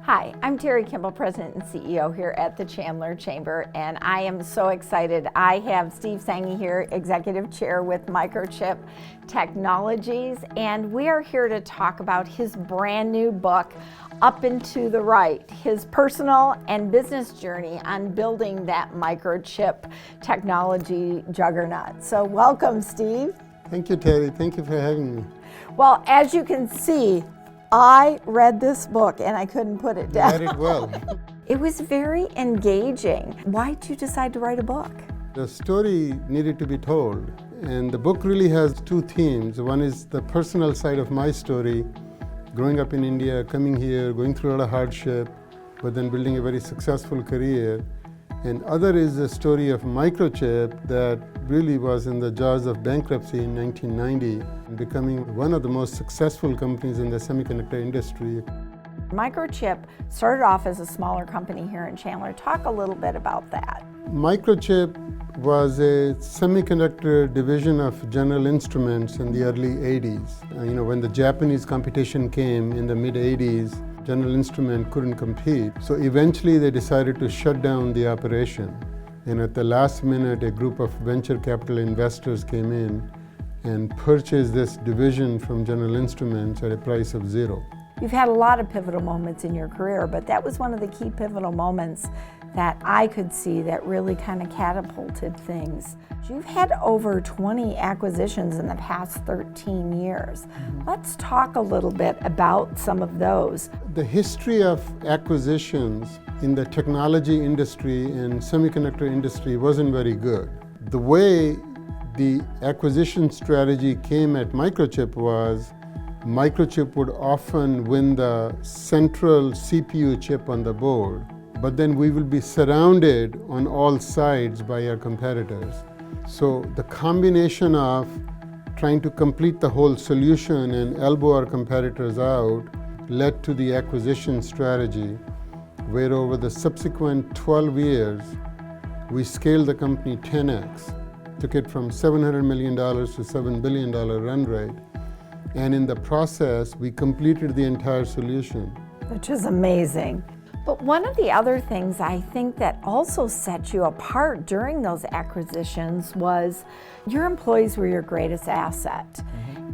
Hi, I'm Terri Kimble, President and CEO here at the Chandler Chamber, and I am so excited. I have Steve Sanghi here, Executive Chair with Microchip Technologies, and we are here to talk about his brand new book, Up and to the Right, his personal and business journey on building that microchip technology juggernaut. So welcome, Steve. Thank you, Terri. Thank you for having me. Well, as you can see, I read this book and I couldn't put it down. You read it well. It was very engaging. Why did you decide to write a book? The story needed to be told, and the book really has two themes. One is the personal side of my story, growing up in India, coming here, going through a lot of hardship, but then building a very successful career. And other is the story of Microchip that really was in the jaws of bankruptcy in 1990 and becoming one of the most successful companies in the semiconductor industry. Microchip started off as a smaller company here in Chandler. Talk a little bit about that. Microchip was a semiconductor division of General Instruments in the early 80s. When the Japanese competition came in the mid 80s, General Instrument couldn't compete. So eventually they decided to shut down the operation. And at the last minute, a group of venture capital investors came in and purchased this division from General Instruments at a price of zero. You've had a lot of pivotal moments in your career, but that was one of the key pivotal moments that I could see that really kind of catapulted things. You've had over 20 acquisitions in the past 13 years. Let's talk a little bit about some of those. The history of acquisitions in the technology industry and semiconductor industry wasn't very good. The way the acquisition strategy came at Microchip was Microchip would often win the central CPU chip on the board, but then we will be surrounded on all sides by our competitors. So the combination of trying to complete the whole solution and elbow our competitors out led to the acquisition strategy, where over the subsequent 12 years, we scaled the company 10x, took it from $700 million to $7 billion run rate. And in the process, we completed the entire solution. Which is amazing. But one of the other things I think that also set you apart during those acquisitions was your employees were your greatest asset.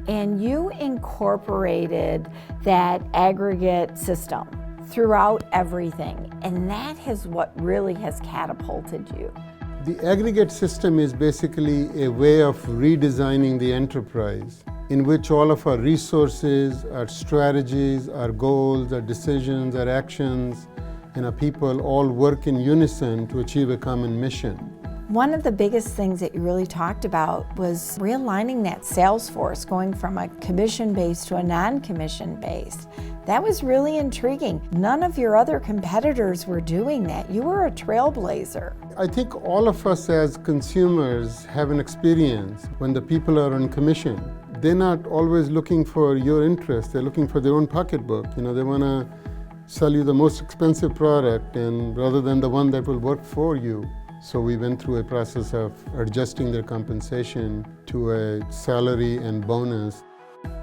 And you incorporated that aggregate system throughout everything. And that is what really has catapulted you. The aggregate system is basically a way of redesigning the enterprise in which all of our resources, our strategies, our goals, our decisions, our actions, and our people all work in unison to achieve a common mission. One of the biggest things that you really talked about was realigning that sales force, going from a commission-based to a non-commission based. That was really intriguing. None of your other competitors were doing that. You were a trailblazer. I think all of us as consumers have an experience when the people are on commission. They're not always looking for your interest. They're looking for their own pocketbook. They want to sell you the most expensive product and rather than the one that will work for you. So we went through a process of adjusting their compensation to a salary and bonus.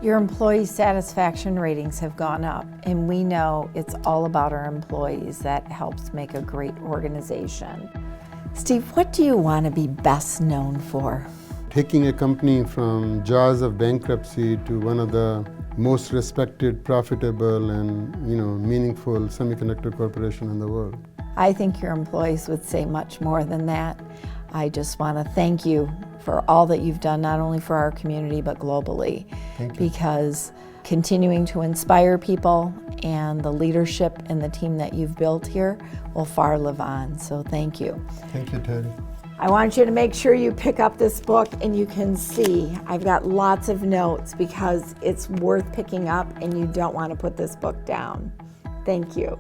Your employee satisfaction ratings have gone up, and we know it's all about our employees. That helps make a great organization. Steve, what do you want to be best known for? Taking a company from jaws of bankruptcy to one of the most respected, profitable, and meaningful semiconductor corporation in the world. I think your employees would say much more than that. I just want to thank you for all that you've done, not only for our community, but globally. Thank you. Because continuing to inspire people and the leadership and the team that you've built here will far live on. So thank you. Thank you, Terri. I want you to make sure you pick up this book, and you can see I've got lots of notes because it's worth picking up and you don't want to put this book down. Thank you.